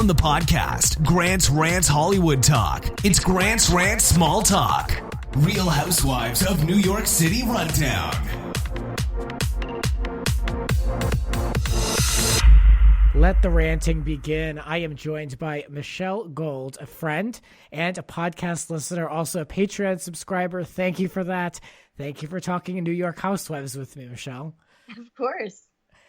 from the podcast, Grant's Rants Hollywood Talk. It's Grant's Rants Small Talk. Real Housewives of New York City Rundown. Let the ranting begin. I am joined by Michelle Gold, a friend and a podcast listener, also a Patreon subscriber. Thank you for that. Thank you for talking New York Housewives with me, Michelle. Of course.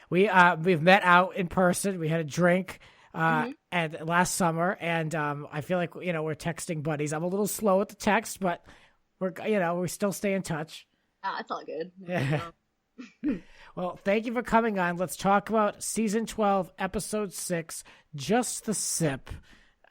We've met out in person. We had a drink and last summer, and I feel like we're texting buddies. I'm a little slow at the text, but we still stay in touch. It's all good. Yeah. Well, thank you for coming on. Let's talk about season 12, episode 6, Just the Sip.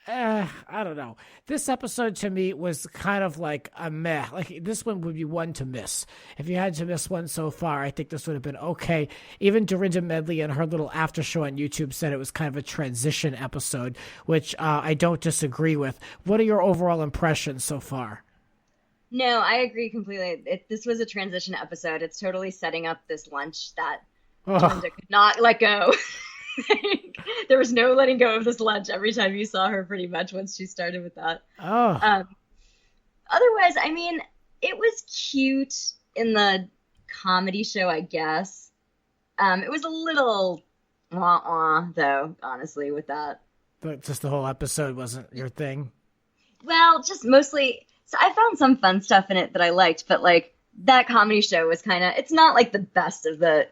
I don't know. This episode to me was kind of like a meh. Like, this one would be one to miss. If you had to miss one so far, I think this would have been okay. Even Dorinda Medley in her little after show on YouTube said it was kind of a transition episode, which I don't disagree with. What are your overall impressions so far? No, I agree completely. This was a transition episode. It's totally setting up this lunch that Dorinda could not let go. There was no letting go of this lunch every time you saw her, pretty much, once she started with that. Otherwise, I mean, it was cute in the comedy show, I guess. It was a little wah-wah, though, honestly, with that. But just the whole episode wasn't your thing? Well, just mostly. So I found some fun stuff in it that I liked, but like that comedy show was it's not like the best of the,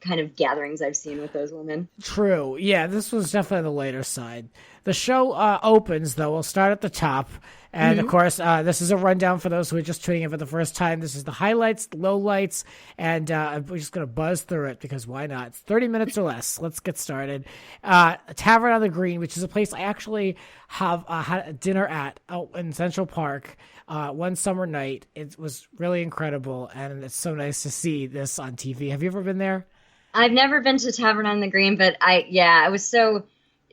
kind of gatherings I've seen with those women. True. Yeah, this was definitely the later side. The show opens, though. We'll start at the top. And, of course, this is a rundown for those who are just tuning in for the first time. This is the highlights, the lowlights, and we're just going to buzz through it because why not? It's 30 minutes or less. Let's get started. A Tavern on the Green, which is a place I actually have had a dinner at out in Central Park one summer night. It was really incredible, and it's so nice to see this on TV. Have you ever been there? I've never been to Tavern on the Green, but I was so...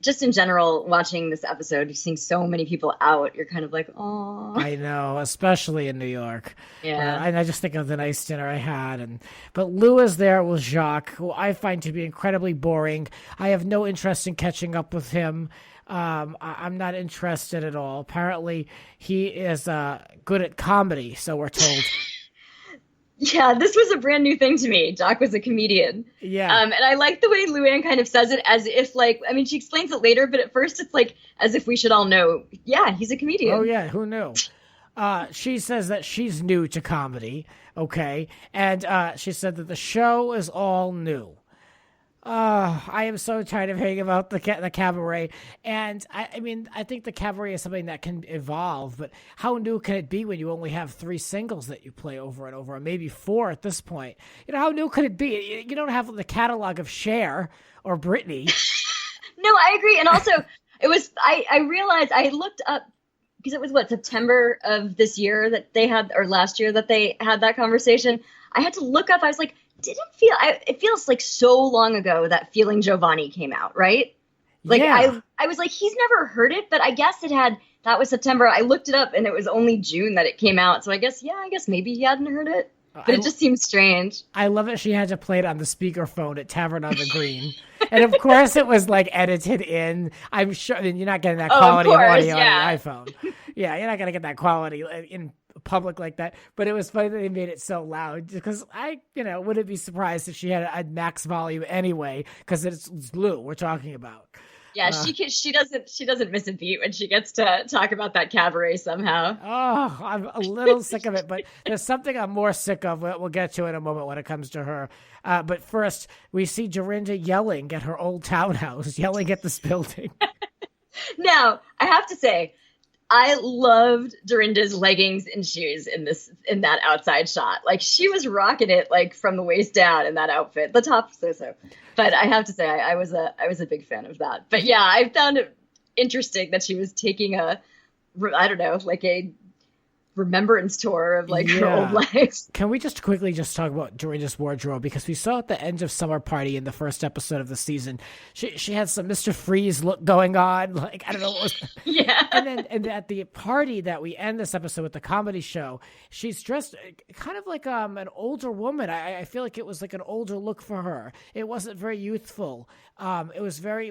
Just in general, watching this episode, you're seeing so many people out. You're kind of like, oh. I know, especially in New York. Yeah. And I just think of the nice dinner I had. But Lou is there with Jacques, who I find to be incredibly boring. I have no interest in catching up with him. I'm not interested at all. Apparently, he is good at comedy, so we're told. Yeah, this was a brand new thing to me. Jacques was a comedian. Yeah. And I like the way Luann kind of says it as if she explains it later, but at first it's like as if we should all know, yeah, he's a comedian. Oh, yeah, who knew? She says that she's new to comedy, okay? And she said that the show is all new. I am so tired of hearing about the cabaret. And I think the cabaret is something that can evolve, but how new can it be when you only have 3 singles that you play over and over, or maybe 4 at this point? How new could it be? You don't have the catalog of Cher or Britney. No, I agree. And also it was, I realized I looked up because it was September of this year that they had, or last year that they had that conversation. I had to look up, I was like, it feels like so long ago that Feeling Giovanni came out, right? Like, yeah. I was like, he's never heard it, but I guess that was September. I looked it up and it was only June that it came out. So I guess maybe he hadn't heard it, but it just seems strange. I love that she had to play it on the speakerphone at Tavern on the Green. And of course it was edited in. I'm sure you're not getting that quality of audio on your iPhone. Yeah, you're not going to get that quality in public like that, but it was funny that they made it so loud because I wouldn't be surprised if she had a max volume anyway because it's Lou we're talking about. Yeah, she doesn't miss a beat when she gets to talk about that cabaret somehow. Oh, I'm a little sick of it, but there's something I'm more sick of. We'll get to in a moment when it comes to her. But first, we see Dorinda yelling at her old townhouse, yelling at this building. Now, I have to say, I loved Dorinda's leggings and shoes in that outside shot. Like, she was rocking it from the waist down in that outfit. The top so. But I have to say I was a big fan of that. But yeah, I found it interesting that she was taking a remembrance tour of her old life. Can we just quickly talk about Dorinda's wardrobe? Because we saw at the end of Summer Party in the first episode of the season, she had some Mr. Freeze look going on. I don't know what was. Yeah. And at the party that we end this episode with the comedy show, she's dressed kind of like an older woman. I feel like it was an older look for her. It wasn't very youthful. It was very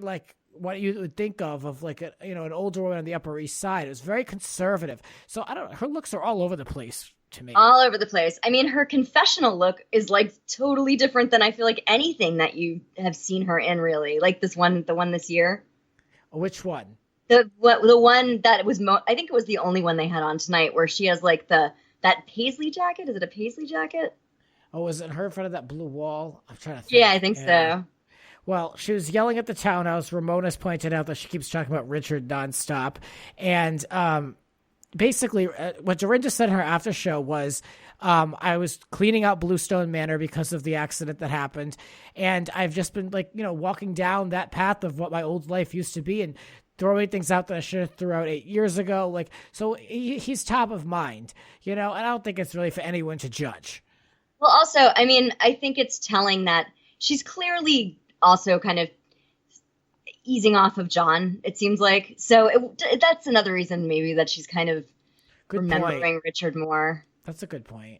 what you would think of like an older woman on the Upper East Side. It was very conservative. So I don't know. Her looks are all over the place to me. All over the place. I mean, her confessional look is like totally different than I feel like anything that you have seen her in, really. Like the one this year. Which one? The one that was I think it was the only one they had on tonight, where she has like that paisley jacket. Is it a paisley jacket? Oh, was it her in front of that blue wall? I'm trying to think. Yeah, I think so. Well, she was yelling at the townhouse. Ramona's pointed out that she keeps talking about Richard nonstop. And basically, what Dorinda said in her after show was, I was cleaning out Bluestone Manor because of the accident that happened. And I've just been walking down that path of what my old life used to be and throwing things out that I should have threw out 8 years ago. Like, so he's top of mind, and I don't think it's really for anyone to judge. Well, also, I mean, I think it's telling that she's clearly also kind of easing off of John, it seems like. So that's another reason maybe that she's kind of remembering Richard more. That's a good point.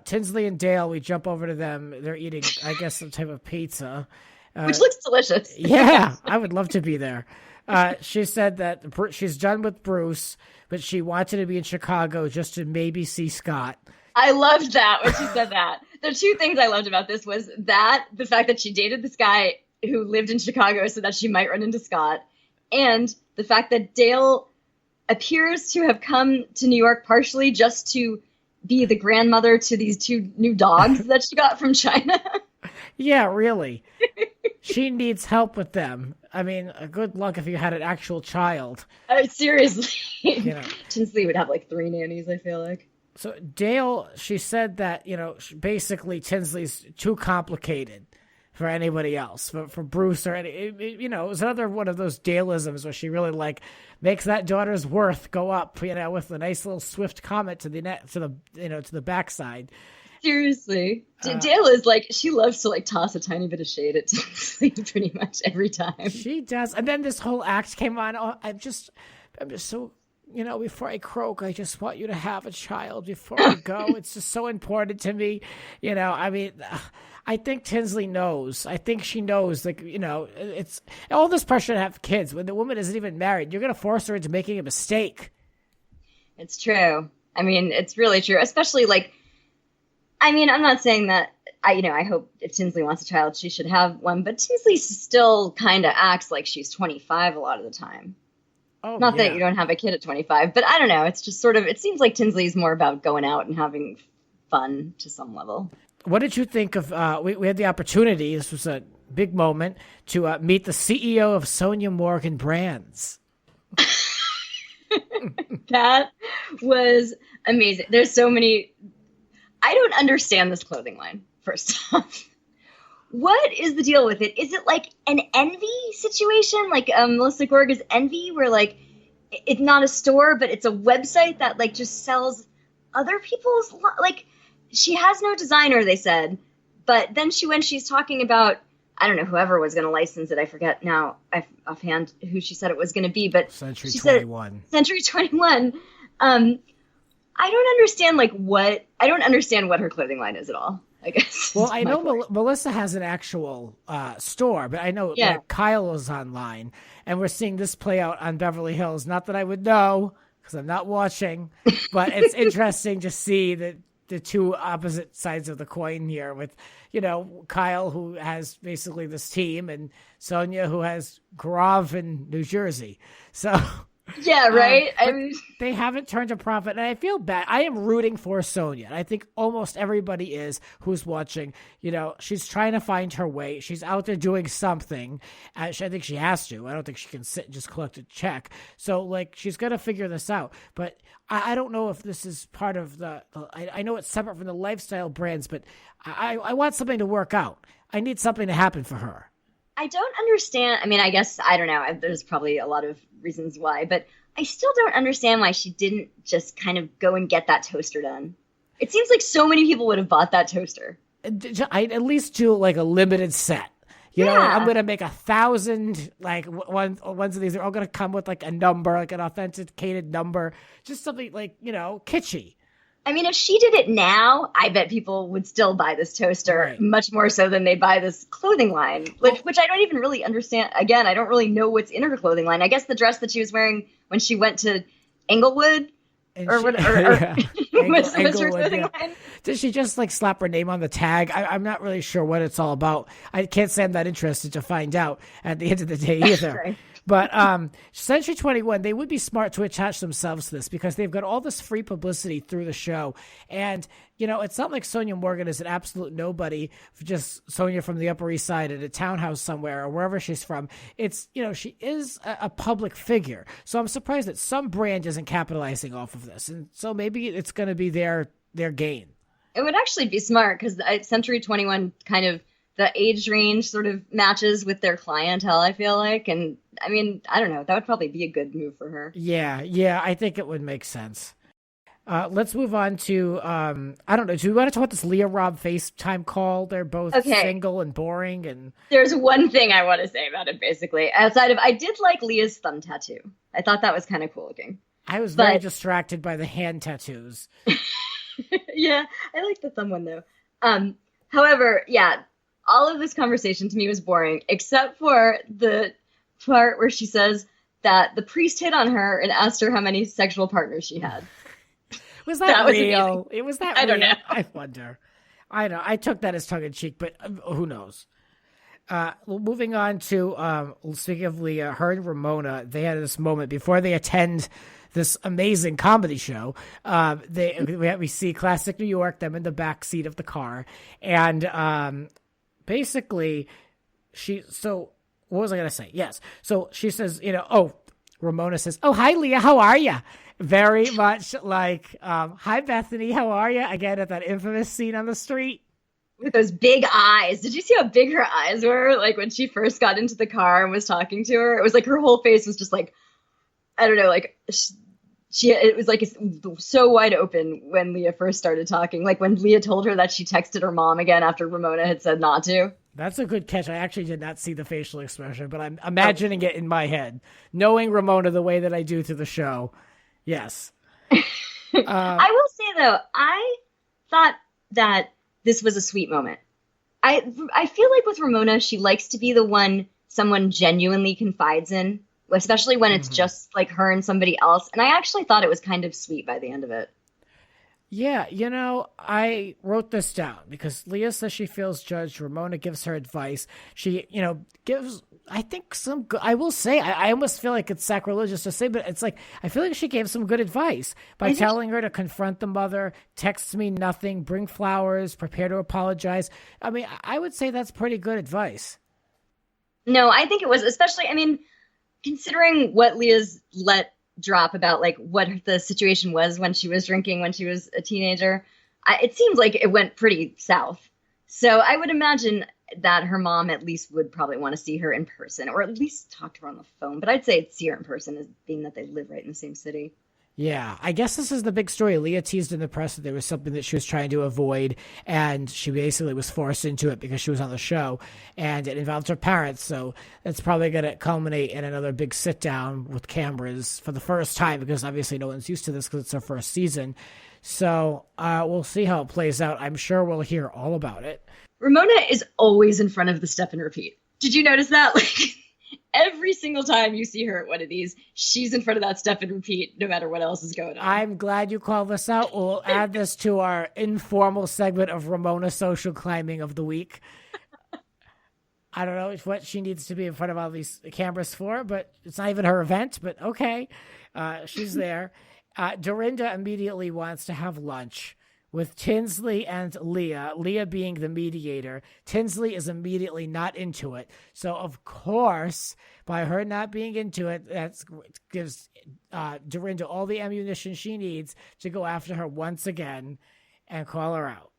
Tinsley and Dale, we jump over to them. They're eating, I guess, some type of pizza. Which looks delicious. Yeah, I would love to be there. She said that she's done with Bruce, but she wanted to be in Chicago just to maybe see Scott. I loved that when she said that. The two things I loved about this was the fact that she dated this guy who lived in Chicago so that she might run into Scott, and the fact that Dale appears to have come to New York partially just to be the grandmother to these two new dogs that she got from China. Yeah, really. She needs help with them. I mean, good luck if you had an actual child. Seriously. Tinsley would have like 3 nannies, I feel like. So Dale, she said that, basically Tinsley's too complicated for anybody else, for Bruce or it was another one of those Daleisms where she really makes that daughter's worth go up, with a nice little swift comment to the backside. Seriously. Dale is she loves to toss a tiny bit of shade at Tinsley pretty much every time. She does. And then this whole act came on. Oh, I'm just so, before I croak, I just want you to have a child before I go. It's just so important to me. I mean, I think Tinsley knows. I think she knows, it's all this pressure to have kids when the woman isn't even married. You're going to force her into making a mistake. It's true. I mean, it's really true, especially I'm not saying that I hope if Tinsley wants a child, she should have one, but Tinsley still kind of acts like she's 25 a lot of the time. Oh, not that you don't have a kid at 25, but I don't know. It's just sort of, it seems like Tinsley's more about going out and having fun to some level. What did you think of, we had the opportunity, this was a big moment, to meet the CEO of Sonia Morgan Brands. That was amazing. There's so many, I don't understand this clothing line, first off. What is the deal with it? Is it like an Envy situation? Like Melissa Gorga's Envy, where it's not a store, but it's a website that just sells other people's, she has no designer, they said. But then when she's talking about, I don't know, whoever was going to license it, I forget now offhand who she said it was going to be, but Century she 21. Said, Century 21. I don't understand what her clothing line is at all, I guess. Well, I know Melissa has an actual store, but I know Kyle is online, and we're seeing this play out on Beverly Hills. Not that I would know, because I'm not watching, but it's interesting to see the two opposite sides of the coin here with, Kyle, who has basically this team, and Sonia, who has Grove in New Jersey. So... Yeah, right. They haven't turned a profit, and I feel bad. I am rooting for Sonia, and I think almost everybody is who's watching. She's trying to find her way. She's out there doing something. I think she has to. I don't think she can sit and just collect a check. So, she's got to figure this out. But I don't know if this is part of I know it's separate from the lifestyle brands, but I want something to work out. I need something to happen for her. I don't understand. I mean, I guess, I don't know. There's probably a lot of reasons why, but I still don't understand why she didn't just kind of go and get that toaster done. It seems like so many people would have bought that toaster. I'd at least do a limited set. I'm going to make 1,000, ones of these. They're all going to come with a number, an authenticated number, just something kitschy. I mean, if she did it now, I bet people would still buy this toaster Right. much more so than they buy this clothing line, which I don't even really understand. Again, I don't really know what's in her clothing line. I guess the dress that she was wearing when she went to Englewood And or she- what? yeah. What's her Englewood, clothing yeah. line? Did she just like slap her name on the tag? I'm not really sure what it's all about. I can't say I'm that interested to find out at the end of the day either. Right. But Century 21, they would be smart to attach themselves to this because they've got all this free publicity through the show. And, you know, it's not like Sonia Morgan is an absolute nobody, just Sonia from the Upper East Side at a townhouse somewhere or wherever she's from. It's, you know, she is a public figure. So I'm surprised that some brand isn't capitalizing off of this. And so maybe it's going to be their gain. It would actually be smart because Century 21 kind of the age range sort of matches with their clientele, I feel like. And I mean, I don't know. That would probably be a good move for her. Yeah, I think it would make sense. Let's move on to, I don't know, do we want to talk about this Leah Rob FaceTime call? They're both Okay. single and boring. And There's one thing I want to say about it, basically. Outside of, I did like Leah's thumb tattoo. I thought that was kind of cool looking. I was very But- distracted by the hand tattoos. Yeah, I like the thumb one though. However, yeah, all of this conversation to me was boring, except for the part where she says that the priest hit on her and asked her how many sexual partners she had. Was that, That was real? amazing. It was that I don't real? know. I wonder. I know. I took that as tongue in cheek, but who knows? Moving on to speaking of Leah, her and Ramona, they had this moment before they attend this amazing comedy show. We see classic New York, them in the back seat of the car, and basically, what was I gonna say? Yes. So she says, Ramona says, "Oh, hi, Leah, how are you?" Very much like, "Hi, Bethany, how are you?" Again, at that infamous scene on the street. With those big eyes. Did you see how big her eyes were? Like when she first got into the car and was talking to her, it was like her whole face was just like, I don't know, like it was like so wide open when Leah first started talking. Like when Leah told her that she texted her mom again after Ramona had said not to. That's a good catch. I actually did not see the facial expression, but I'm imagining it in my head, knowing Ramona the way that I do through the show. Yes. I will say though, I thought that this was a sweet moment. I feel like with Ramona, she likes to be the one someone genuinely confides in, especially when it's just like her and somebody else. And I actually thought it was kind of sweet by the end of it. Yeah, I wrote this down because Leah says she feels judged. Ramona gives her advice. She, gives, I think, some good, I will say, I almost feel like it's sacrilegious to say, but it's like, I feel like she gave some good advice by telling her to confront the mother, text me nothing, bring flowers, prepare to apologize. I mean, I would say that's pretty good advice. No, I think it was, especially, I mean, considering what Leah's let drop about like what the situation was when she was drinking when she was a teenager, it seems like it went pretty south. So I would imagine that her mom at least would probably want to see her in person or at least talk to her on the phone. But I'd say see her in person as being that they live right in the same city. Yeah, I guess this is the big story. Leah teased in the press that there was something that she was trying to avoid, and she basically was forced into it because she was on the show, and it involved her parents, so it's probably going to culminate in another big sit-down with cameras for the first time, because obviously no one's used to this because it's her first season. So we'll see how it plays out. I'm sure we'll hear all about it. Ramona is always in front of the step and repeat. Did you notice that? Like every single time you see her at one of these, she's in front of that step and repeat, no matter what else is going on. I'm glad you called this out. We'll add this to our informal segment of Ramona social climbing of the week. I don't know what she needs to be in front of all these cameras for, but it's not even her event, but okay. She's there. Dorinda immediately wants to have lunch with Tinsley and Leah, Leah being the mediator. Tinsley is immediately not into it. So, of course, by her not being into it, that gives Dorinda all the ammunition she needs to go after her once again and call her out.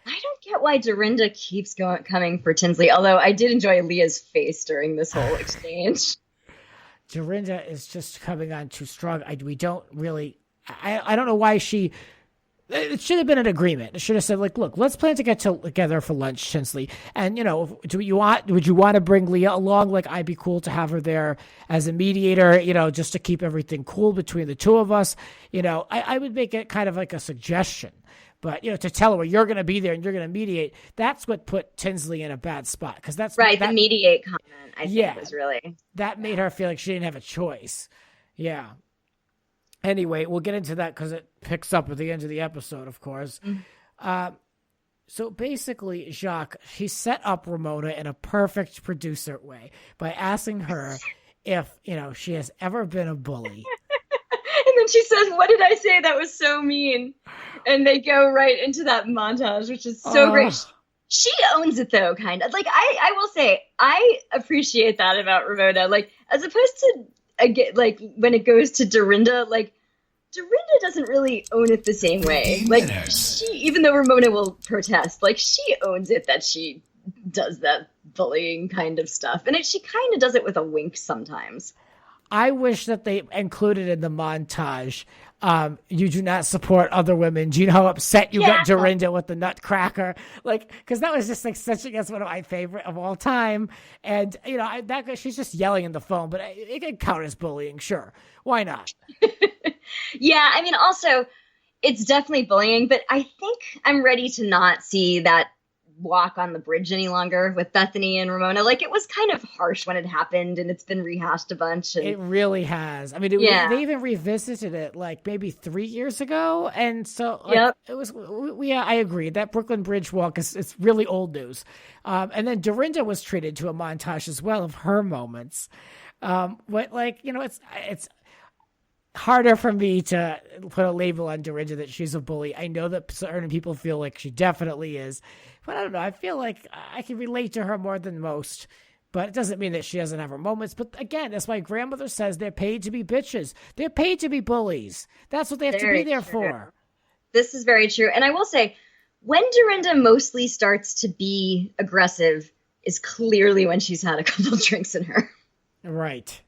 I don't get why Dorinda keeps coming for Tinsley, although I did enjoy Leah's face during this whole exchange. Dorinda is just coming on too strong. We don't really... I don't know why she It should have been an agreement. It should have said, like, look, let's plan to get together for lunch, Tinsley. And, would you want to bring Leah along? Like, I'd be cool to have her there as a mediator, just to keep everything cool between the two of us. I would make it kind of like a suggestion. But, to tell her, well, you're going to be there and you're going to mediate, that's what put Tinsley in a bad spot. Because that's right. The mediate comment, I think, was really. That made her feel like she didn't have a choice. Yeah. Anyway, we'll get into that because it picks up at the end of the episode, of course. So basically, Jacques, he set up Ramona in a perfect producer way by asking her if, she has ever been a bully. And then she says, what did I say? That was so mean. And they go right into that montage, which is so great. She owns it, though, kind of. Like, I will say, I appreciate that about Ramona. Like, as opposed to, like, when it goes to Dorinda, like, Dorinda doesn't really own it the same way. Like, even though Ramona will protest, like, she owns it that she does that bullying kind of stuff. And she kind of does it with a wink sometimes. I wish that they included in the montage, you do not support other women. Do you know how upset you got Dorinda with the nutcracker? Like, because that was just like that's one of my favorite of all time. And, she's just yelling in the phone, but it can count as bullying. Sure. Why not? Yeah. I mean, also, it's definitely bullying, but I think I'm ready to not see that walk on the bridge any longer with Bethany and Ramona. Like, it was kind of harsh when it happened, and it's been rehashed a bunch. And it really has. I mean, they even revisited it like maybe 3 years ago, and so it was. Yeah, I agree. That Brooklyn Bridge walk it's really old news. And then Dorinda was treated to a montage as well of her moments. But it's harder for me to put a label on Dorinda that she's a bully. I know that certain people feel like she definitely is, but I don't know. I feel like I can relate to her more than most, but it doesn't mean that she doesn't have her moments. But again, as my grandmother says, they're paid to be bitches. They're paid to be bullies. That's what they have to be there for. This is very true. And I will say, when Dorinda mostly starts to be aggressive is clearly when she's had a couple drinks in her. Right.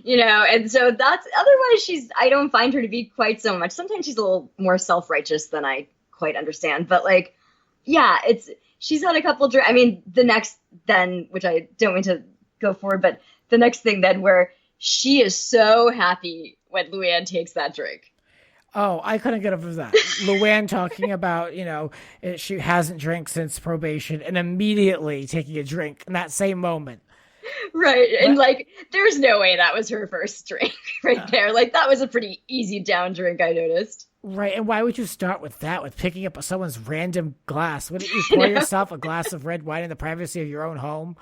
And so otherwise I don't find her to be quite so much. Sometimes she's a little more self-righteous than I quite understand. But she's had a couple drinks. I mean, the next then, which I don't mean to go forward, but the next thing then where she is so happy when Luann takes that drink. Oh, I couldn't get over that. Luann talking about, she hasn't drank since probation and immediately taking a drink in that same moment. Right. And there's no way that was her first drink there. Like, that was a pretty easy down drink, I noticed. Right. And why would you start with that, with picking up someone's random glass? Wouldn't you pour yourself a glass of red wine in the privacy of your own home?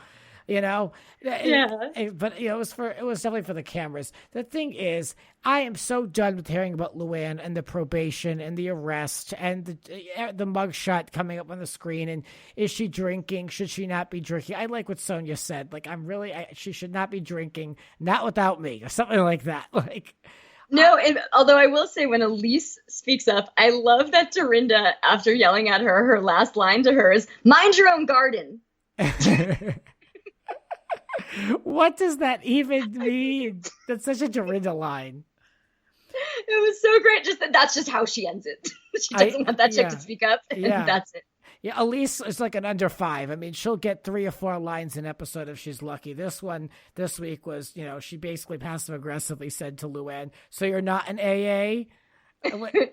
Yeah. But it was definitely for the cameras. The thing is, I am so done with hearing about Luann and the probation and the arrest and the mugshot coming up on the screen. And is she drinking? Should she not be drinking? I like what Sonia said. Like, she should not be drinking, not without me, or something like that. No, although I will say, when Elise speaks up, I love that Dorinda, after yelling at her last line to her is, mind your own garden. What does that even mean? That's such a Dorinda line. It was so great. That's just how she ends it. She doesn't want that chick to speak up, and that's it. Yeah, Elise is like an under 5. I mean, she'll get 3 or 4 lines an episode if she's lucky. This week was, she basically passive aggressively said to Luann, "So you're not an AA?"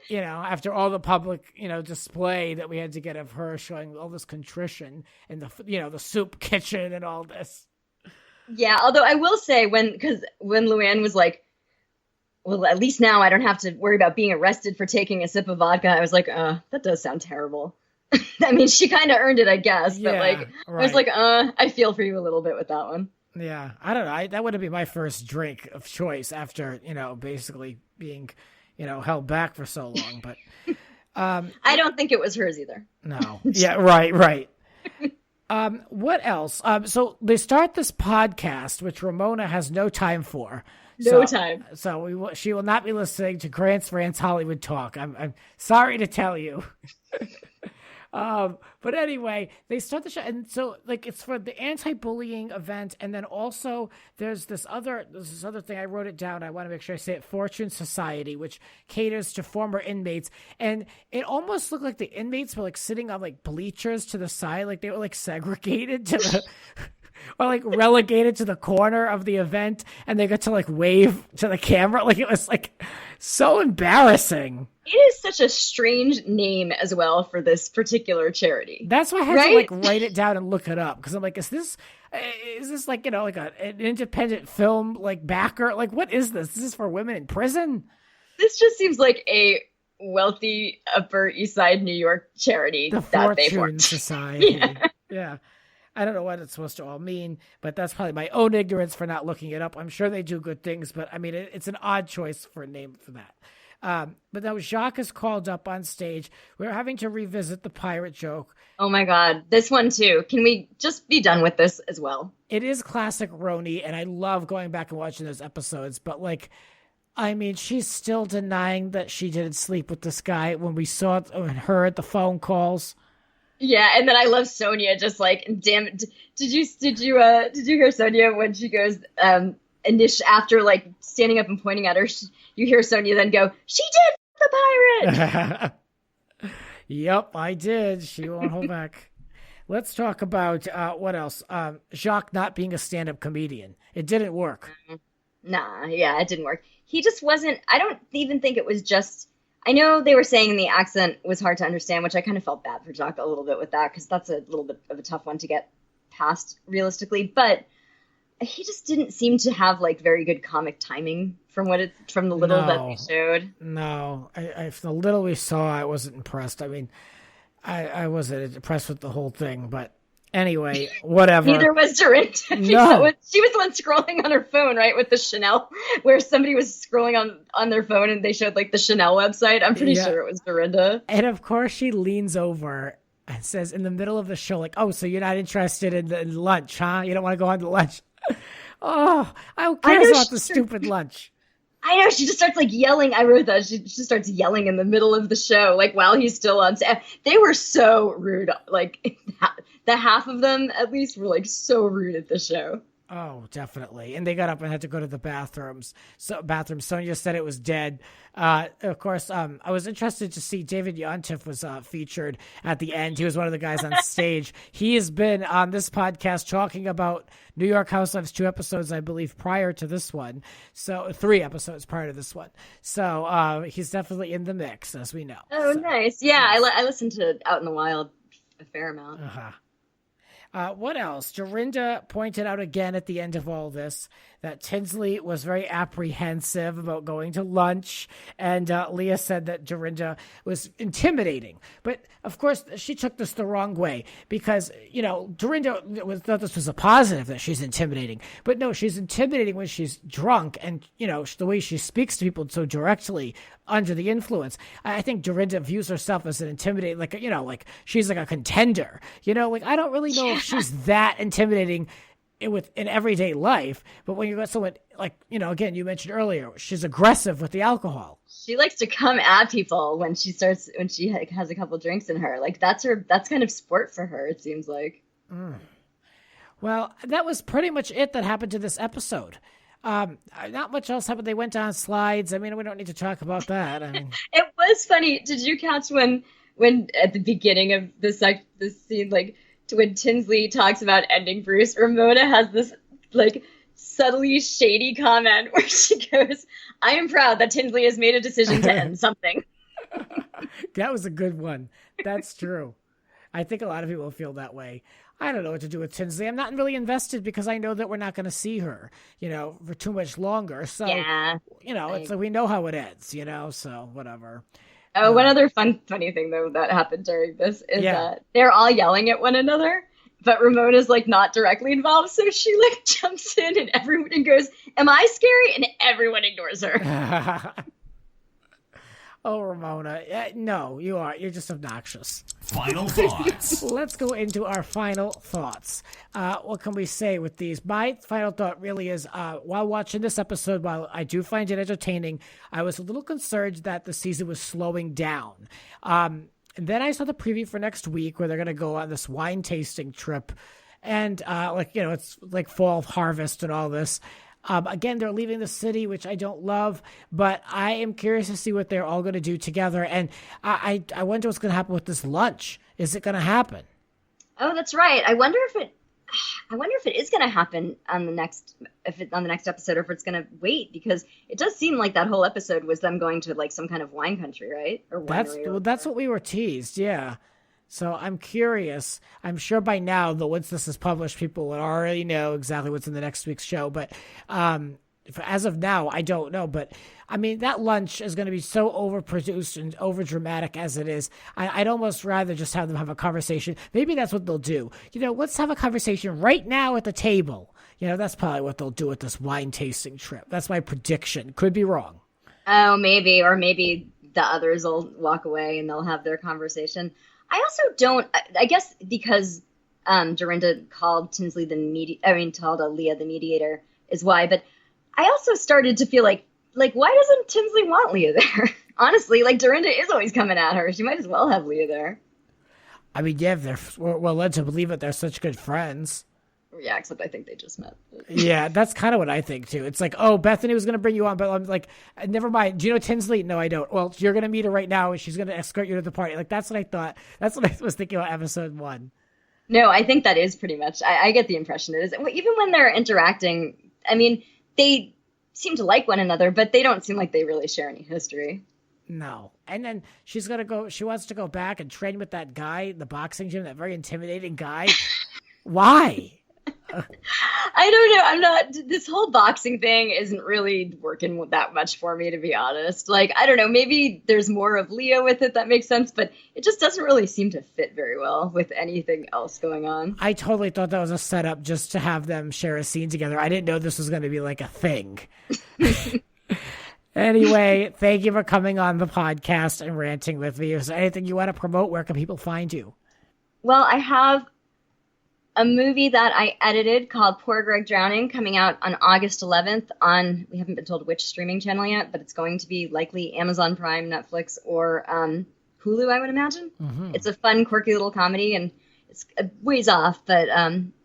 After all the public, display that we had to get of her showing all this contrition and the soup kitchen and all this. Yeah, although I will say when Luann was like, well, at least now I don't have to worry about being arrested for taking a sip of vodka, I was like, that does sound terrible. I mean, she kind of earned it, I guess. But right. I was like, I feel for you a little bit with that one. Yeah, I don't know. That wouldn't be my first drink of choice after, basically being, held back for so long. But I don't think it was hers either. No. Yeah, right. What else? So they start this podcast, which Ramona has no time for. No time. So she will not be listening to Grant's Rants Hollywood Talk. I'm sorry to tell you. But anyway, they start the show, and so like it's for the anti-bullying event, and then also there's this other thing. I wrote it down. I want to make sure I say it. Fortune Society, which caters to former inmates, and it almost looked like the inmates were like sitting on like bleachers to the side, like they were like segregated to the. Or like relegated to the corner of the event, and they got to like wave to the camera. Like it was like so embarrassing. It is such a strange name as well for this particular charity. That's why I had to like write it down and look it up, because I'm like, is this like, you know, like an independent film like backer? Like, what is this? Is this for women in prison? This just seems like a wealthy Upper East Side New York charity. The that they Fortune formed. Society. Yeah. I don't know what it's supposed to all mean, but that's probably my own ignorance for not looking it up. I'm sure they do good things, but I mean, it's an odd choice for a name for that. But now Jacques is called up on stage. We're having to revisit the pirate joke. Oh my God, this one too. Can we just be done with this as well? It is classic Roni, and I love going back and watching those episodes, but like, I mean, she's still denying that she didn't sleep with this guy when we saw it and heard the phone calls. Yeah, and then I love Sonia just like, damn it. Did you hear Sonia when she goes after like standing up and pointing at her, you hear Sonia then go, "She did the pirate." Yep, I did. She won't hold back. Let's talk about what else? Jacques not being a stand-up comedian. It didn't work. Nah, yeah, it didn't work. He just wasn't. I don't even think it was just. I know they were saying the accent was hard to understand, which I kind of felt bad for Jacques a little bit with that, because that's a little bit of a tough one to get past realistically. But he just didn't seem to have like very good comic timing from the little that they showed. No, from the little we saw, I wasn't impressed. I mean, I wasn't impressed with the whole thing, but anyway, whatever. Neither was Dorinda. No. She was the one scrolling on her phone, right, with the Chanel, where somebody was scrolling on their phone and they showed like the Chanel website. I'm pretty sure it was Dorinda. And of course she leans over and says in the middle of the show, like, "Oh, so you're not interested in lunch, huh? You don't want to go on to lunch?" Oh, who cares about the stupid lunch? I know, she just starts like yelling. I wrote that. She just starts yelling in the middle of the show, like while he's still on set. They were so rude. Like the half of them, at least, were like so rude at the show. Oh, definitely. And they got up and had to go to the bathrooms. Sonia said it was dead. Of course, I was interested to see David Yontef was featured at the end. He was one of the guys on stage. He has been on this podcast talking about New York Housewives 2 episodes, I believe, prior to this one. So 3 episodes prior to this one. So he's definitely in the mix, as we know. Oh, so, nice. Yeah, I listened to Out in the Wild a fair amount. What else? Dorinda pointed out again at the end of all this that Tinsley was very apprehensive about going to lunch, and Leah said that Dorinda was intimidating. But, of course, she took this the wrong way because, you know, Dorinda thought this was a positive, that she's intimidating. But, no, she's intimidating when she's drunk and, you know, the way she speaks to people so directly under the influence. I think Dorinda views herself as an intimidating, like, you know, like she's like a contender. You know, like I don't really know if she's that intimidating in everyday life, but when you got someone like, you know, again, you mentioned earlier, she's aggressive with the alcohol. She likes to come at people when she has a couple drinks in her. Like that's kind of sport for her, it seems like. Well, that was pretty much it that happened to this episode. Not much else happened. They went down slides. I mean, we don't need to talk about that. I mean, it was funny. Did you catch when at the beginning of this scene, like when Tinsley talks about ending Bruce, Ramona has this like subtly shady comment where she goes, "I am proud that Tinsley has made a decision to end something." That was a good one. That's true. I think a lot of people feel that way. I don't know what to do with Tinsley. I'm not really invested because I know that we're not going to see her, you know, for too much longer. So, you know, it's like we know how it ends, you know, so whatever. Oh, one other funny thing, though, that happened during this is that they're all yelling at one another, but Ramona's, like, not directly involved. So she, like, jumps in and everyone goes, "Am I scary?" And everyone ignores her. Oh, Ramona. No, you are. You're just obnoxious. Final thoughts. Let's go into our final thoughts. What can we say with these? My final thought really is, while watching this episode, while I do find it entertaining, I was a little concerned that the season was slowing down. And then I saw the preview for next week where they're going to go on this wine tasting trip. And it's like fall harvest and all this. Again, they're leaving the city, which I don't love, but I am curious to see what they're all going to do together. And I wonder what's going to happen with this lunch. Is it going to happen? Oh, that's right. I wonder if it is going to happen on the next episode, or if it's going to wait, because it does seem like that whole episode was them going to like some kind of wine country, right? Or that's what we were teased, yeah. So I'm curious. I'm sure by now, though, once this is published, people would already know exactly what's in the next week's show. But as of now, I don't know. But I mean, that lunch is going to be so overproduced and overdramatic as it is. I'd almost rather just have them have a conversation. Maybe that's what they'll do. Let's have a conversation right now at the table. That's probably what they'll do with this wine tasting trip. That's my prediction. Could be wrong. Oh, maybe. Or maybe the others will walk away and they'll have their conversation. I also don't, I guess because Dorinda called Tinsley called Leah the mediator is why, but I also started to feel like why doesn't Tinsley want Leah there? Honestly, like Dorinda is always coming at her. She might as well have Leah there. I mean, yeah, we're led to believe that they're such good friends. Yeah, except I think they just met. Yeah, that's kind of what I think too. It's like, oh, Bethany was going to bring you on, but I'm like, never mind. Do you know Tinsley? No, I don't. Well, you're going to meet her right now, and she's going to escort you to the party. Like, that's what I thought. That's what I was thinking about episode 1. No, I think that is pretty much. I get the impression it is. Even when they're interacting, I mean, they seem to like one another, but they don't seem like they really share any history. No. And then she wants to go back and train with that guy, the boxing gym, that very intimidating guy. Why? I don't know. This whole boxing thing isn't really working that much for me, to be honest. Like, I don't know, maybe there's more of Leah with it that makes sense, but it just doesn't really seem to fit very well with anything else going on. I totally thought that was a setup just to have them share a scene together. I didn't know this was going to be like a thing. Anyway, thank you for coming on the podcast and ranting with me. Is there anything you want to promote? Where can people find you? Well, I have a movie that I edited called Poor Greg Drowning, coming out on August 11th on, we haven't been told which streaming channel yet, but it's going to be likely Amazon Prime, Netflix, or Hulu, I would imagine. Mm-hmm. It's a fun, quirky little comedy, and it's a ways off, but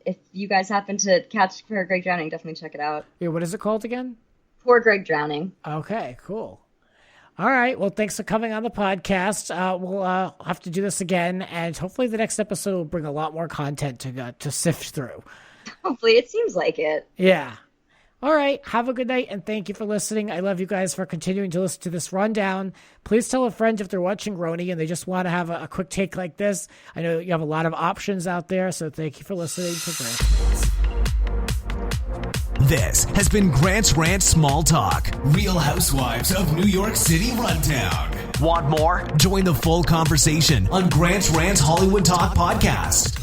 if you guys happen to catch Poor Greg Drowning, definitely check it out. Yeah, what is it called again? Poor Greg Drowning. Okay, cool. All right. Well, thanks for coming on the podcast. We'll have to do this again, and hopefully the next episode will bring a lot more content to sift through. Hopefully. It seems like it. Yeah. All right. Have a good night, and thank you for listening. I love you guys for continuing to listen to this rundown. Please tell a friend if they're watching Roni and they just want to have a quick take like this. I know you have a lot of options out there, so thank you for listening to Grant's. This has been Grant's Rant Small Talk, Real Housewives of New York City Rundown. Want more? Join the full conversation on Grant's Rant Hollywood Talk podcast.